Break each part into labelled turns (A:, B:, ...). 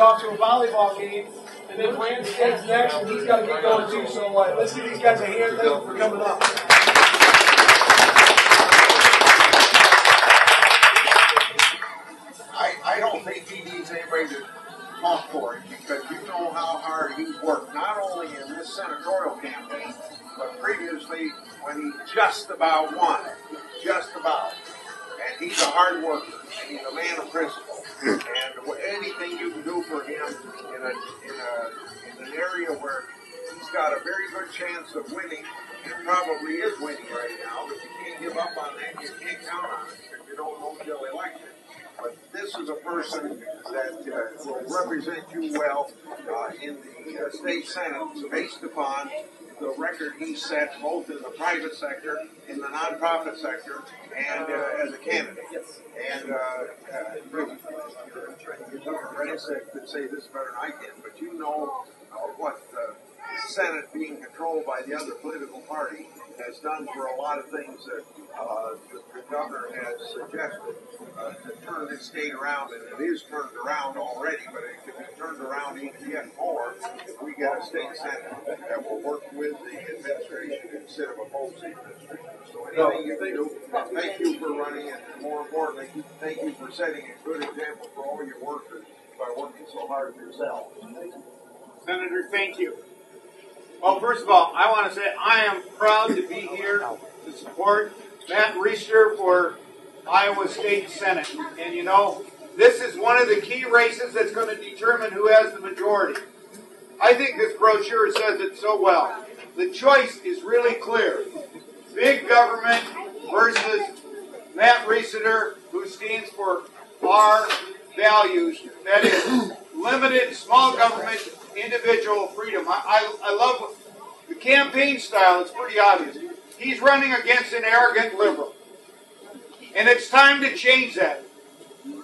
A: off to a volleyball game, and then Branstad's next, and he's got to get going too. So let's give these guys a hand. Thank you for coming up.
B: I don't think he needs anybody to talk for him, because you know how hard he's worked, not only in this senatorial campaign, but previously when he just about won. Just about. And he's a hard worker, and he's a man of principle. And anything you can do for him in an area where he's got a very good chance of winning, and probably is winning right now, but you can't give up on that. You can't count on it because you don't know until election. But this is a person that will represent you well in the state senate, based upon the record he set both in the private sector, in the nonprofit sector, and as a candidate. And Branstad could say this better than I can, but you know what the Senate, being controlled by the other political party, has done for a lot of things that the governor has suggested to turn this state around, and it is turned around already, but it can be turned around even yet more if we get a state senate that will work with the administration instead of opposing the administration. So anything you can do, thank you for running, and more importantly, thank you for setting a good example for all your workers by working so hard for yourself.
C: Senator, thank you. Well, first of all, I want to say I am proud to be here to support Matt Reister for Iowa State Senate. And you know, this is one of the key races that's going to determine who has the majority. I think this brochure says it so well. The choice is really clear. Big government versus Matt Reister, who stands for our values. That is limited, small government, individual freedom. I love the campaign style. It's pretty obvious. He's running against an arrogant liberal. And it's time to change that.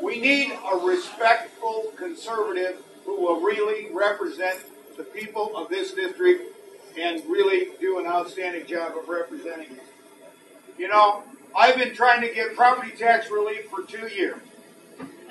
C: We need a respectful conservative who will really represent the people of this district and really do an outstanding job of representing them. You know, I've been trying to get property tax relief for 2 years.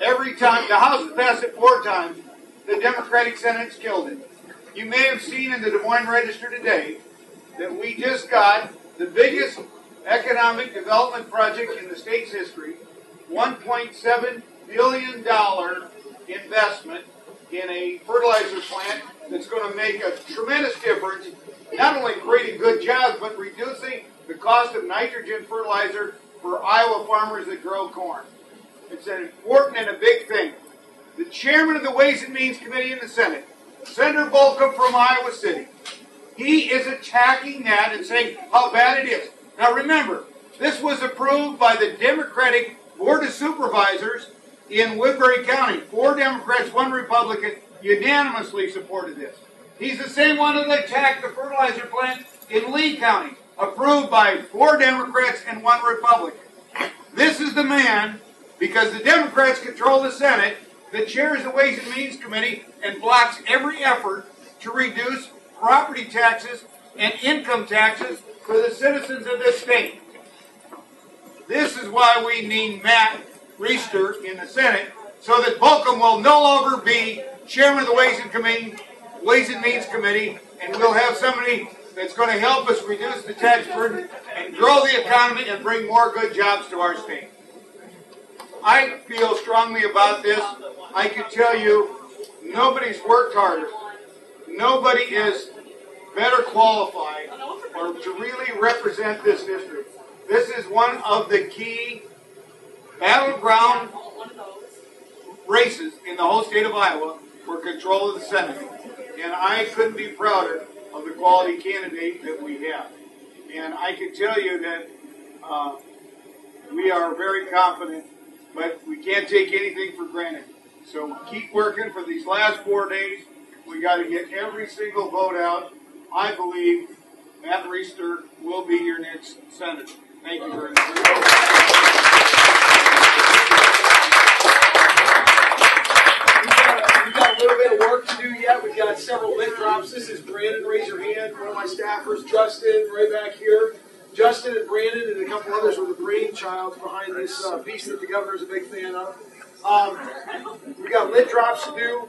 C: Every time, the House has passed it 4 times, the Democratic Senate's killed it. You may have seen in the Des Moines Register today that we just got the biggest economic development project in the state's history, $1.7 billion investment in a fertilizer plant that's going to make a tremendous difference, not only creating good jobs, but reducing the cost of nitrogen fertilizer for Iowa farmers that grow corn. It's an important and a big thing. The chairman of the Ways and Means Committee in the Senate, Senator Bolcom from Iowa City, he is attacking that and saying how bad it is. Now remember, this was approved by the Democratic Board of Supervisors in Woodbury County. 4 Democrats, 1 Republican unanimously supported this. He's the same one that attacked the fertilizer plant in Lee County, approved by 4 Democrats and 1 Republican. This is the man, because the Democrats control the Senate, that chairs the Ways and Means Committee and blocks every effort to reduce property taxes and income taxes for the citizens of this state. This is why we need Matt Reister in the Senate, so that Bolcom will no longer be chairman of the Ways and Means Committee, and we'll have somebody that's going to help us reduce the tax burden and grow the economy and bring more good jobs to our state. I feel strongly about this. I can tell you, nobody's worked harder. Nobody is better qualified or to really represent this district. This is one of the key battleground races in the whole state of Iowa for control of the Senate. And I couldn't be prouder of the quality candidate that we have. And I can tell you that we are very confident, but we can't take anything for granted. So keep working for these last 4 days. We got to get every single vote out. I believe Matt Reister will be your next senator. Thank you very much.
A: We've got a little bit of work to do yet. We've got several link drops. This is Brandon, raise your hand. One of my staffers, Justin, right back here. Justin and Brandon and a couple others were the brainchilds behind this piece that the governor's a big fan of. We got lit drops to do.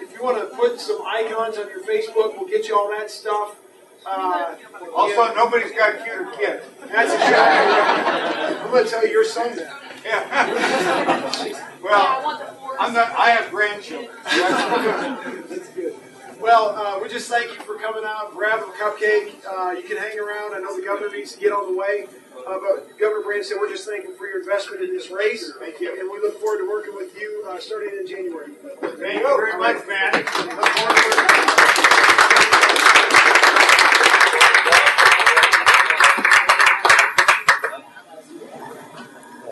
A: If you want to put some icons on your Facebook, we'll get you all that stuff.
C: Also, nobody's got a cuter kid.
A: That's exactly right. I'm going to tell you your son that.
C: Yeah. Well, I have grandchildren.
A: That's good. Well, we just thank you for coming out, grabbing a cupcake. You can hang around. I know the governor needs to get on the way. But Governor Branstad, we're just thankful for your investment in this race.
C: Thank you.
A: And we look forward to working with you starting in January.
C: Thank you very much, man. Look forward to working.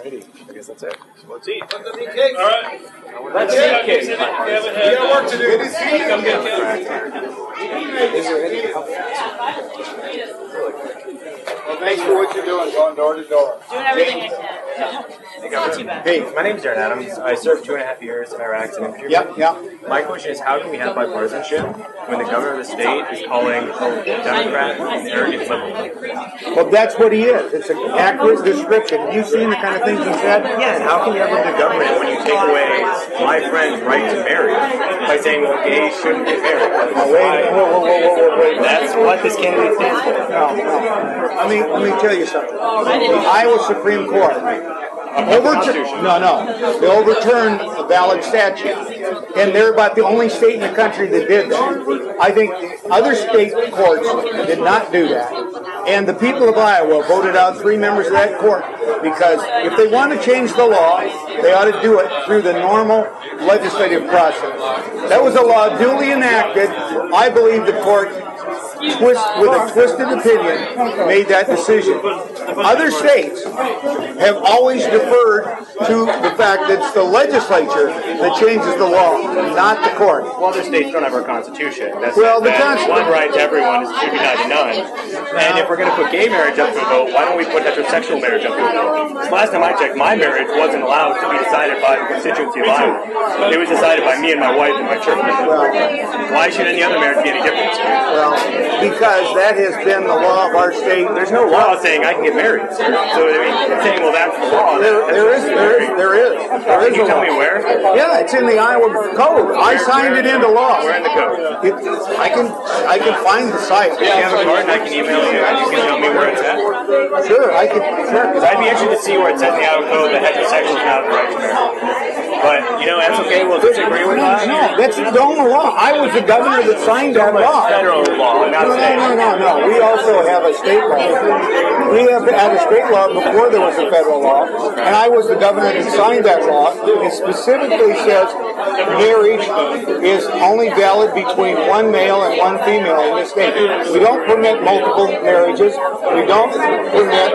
D: Alrighty, I guess that's it. So let's eat.
A: All right.
D: Let's eat cake.
A: We got work to do.
D: Is there any help?
C: Well, thanks for what you're doing, going door to door.
E: Doing everything I can. It's not too bad.
D: Hey, my name's Darren Adams. I served 2.5 years in Iraq as an infantry.
C: Yep.
D: My question is, how can we have bipartisanship when the governor of the state is calling a Democrat an arrogant liberal?
F: Well, that's what he is. It's an accurate description. Have you seen the kind of things he said?
D: Yeah, and how can you have a good government when you take away my friend's right to marry by saying, well, gays shouldn't get married?
F: Now, wait.
D: That's what this candidate stands for.
F: No. Let me tell you something. The Iowa Supreme Court they overturned a valid statute, and they're about the only state in the country that did that. I think other state courts did not do that, and the people of Iowa voted out 3 members of that court because if they want to change the law, they ought to do it through the normal legislative process. That was a law duly enacted. I believe the court with a twisted opinion, made that decision. Other states have always deferred to the fact that it's the legislature that changes the law, not the court.
D: Well, other states don't have our constitution. That's
F: Well, the Constitution.
D: one right to everyone is should be 99. And if we're going to put gay marriage up to a vote, why don't we put heterosexual marriage up to a vote? Because last time I checked, my marriage wasn't allowed to be decided by the constituency of Iowa. It was decided by me and my wife and my church. Why should any other marriage be any different?
F: Well, because that has been the law of our state.
D: There's no law saying I can get married. So, I mean, saying, well, that's the law.
F: There is
D: Can you tell me where?
F: Yeah, it's in the Iowa Code. I signed it into law.
D: Where in the code?
F: I can find the site.
D: Do you have a card and I can email you and you can tell me where it's at?
F: Sure, I can. Sure.
D: Because I'd be interested to see where it says in the Iowa Code that heterosexuals have the right to marry. But, that's okay. We'll disagree with that.
F: No, that's the Doma law. I was the governor that signed that law.
D: Federal law, not state.
F: No. We also have a state law. We have had a state law before there was a federal law, and I was the governor that signed that law. It specifically says marriage is only valid between one male and one female in this state. We don't permit multiple marriages. We don't permit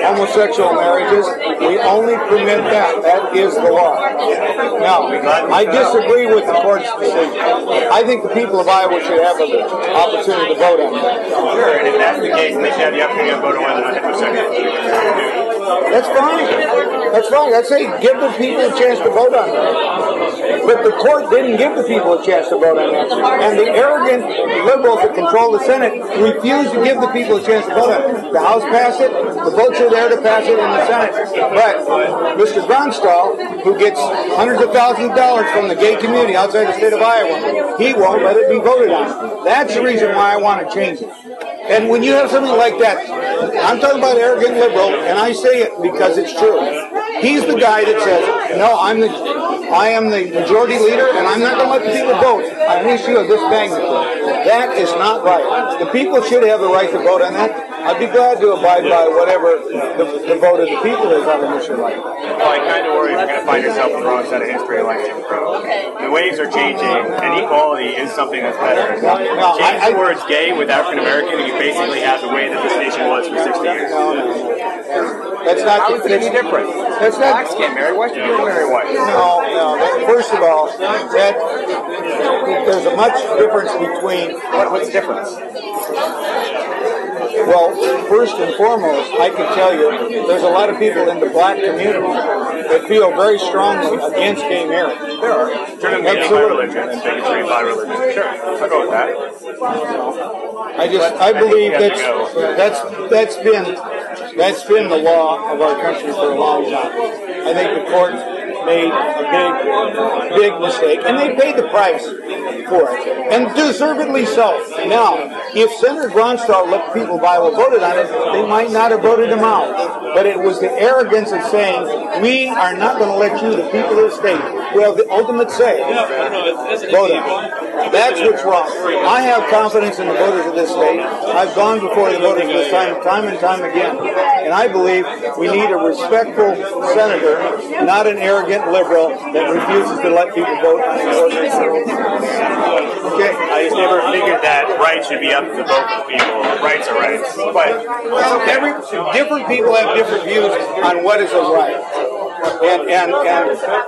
F: homosexual marriages. We only permit that. That is the law. Now, I disagree with the court's decision. I think the people of Iowa should have an opportunity to vote on that.
D: Sure, and if that's the case, then they should have the opportunity to vote on whether or not heterosexual.
F: That's fine. I'd say give the people a chance to vote on that. But the court didn't give the people a chance to vote on that. And the arrogant liberals that control the Senate refuse to give the people a chance to vote on it. The House passed it. The votes are there to pass it in the Senate. But Mr. Branstad, who gets hundreds of thousands of dollars from the gay community outside the state of Iowa, he won't let it be voted on. That's the reason why I want to change it. And when you have something like that, I'm talking about arrogant liberal, and I say it because it's true. He's the guy that says, no, I am the majority leader, and I'm not going to let the people vote on an issue of this magnitude. That is not right. The people should have the right to vote on that. I'd be glad to abide by whatever the vote of the people is on an issue like that.
D: Well, I kind of worry you're going to find yourself on the wrong side of history like Jim Crow. The waves are changing, and equality is something that's better. Change the words gay with African American, and you basically have the way that this nation was for 60 years.
F: That's not.
D: How is it any different?
F: That's not.
D: Blacks can't marry. Why should you marry whites?
F: No. First of all, there's a much difference between.
D: What's the difference?
F: Well, first and foremost, I can tell you, there's a lot of people in the black community that feel very strongly against gay marriage.
D: There are. Turn them gay by religion and bigotry by religion. Sure, I'll go with that.
F: I believe that's been the law of our country for a long time. I think the court made a big mistake, and they paid the price for it, and deservedly so. Now, if Senator Branstad let people of Iowa voted on it, they might not have voted him out. But it was the arrogance of saying, we are not going to let you, the people of the state, who have the ultimate say, vote on it. That's what's wrong. I have confidence in the voters of this state. I've gone before the voters this time and time again. And I believe we need a respectful senator, not an arrogant liberal that refuses to let people vote on the ordinance.
D: Okay. I just never figured that rights should be up to the vote of people. Rights are rights. But
F: different people have different views on what is a right. And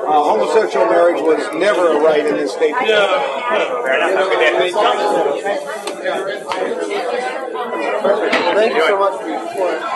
F: homosexual marriage was never a right in this state.
D: Fair enough.
F: Thank you so much.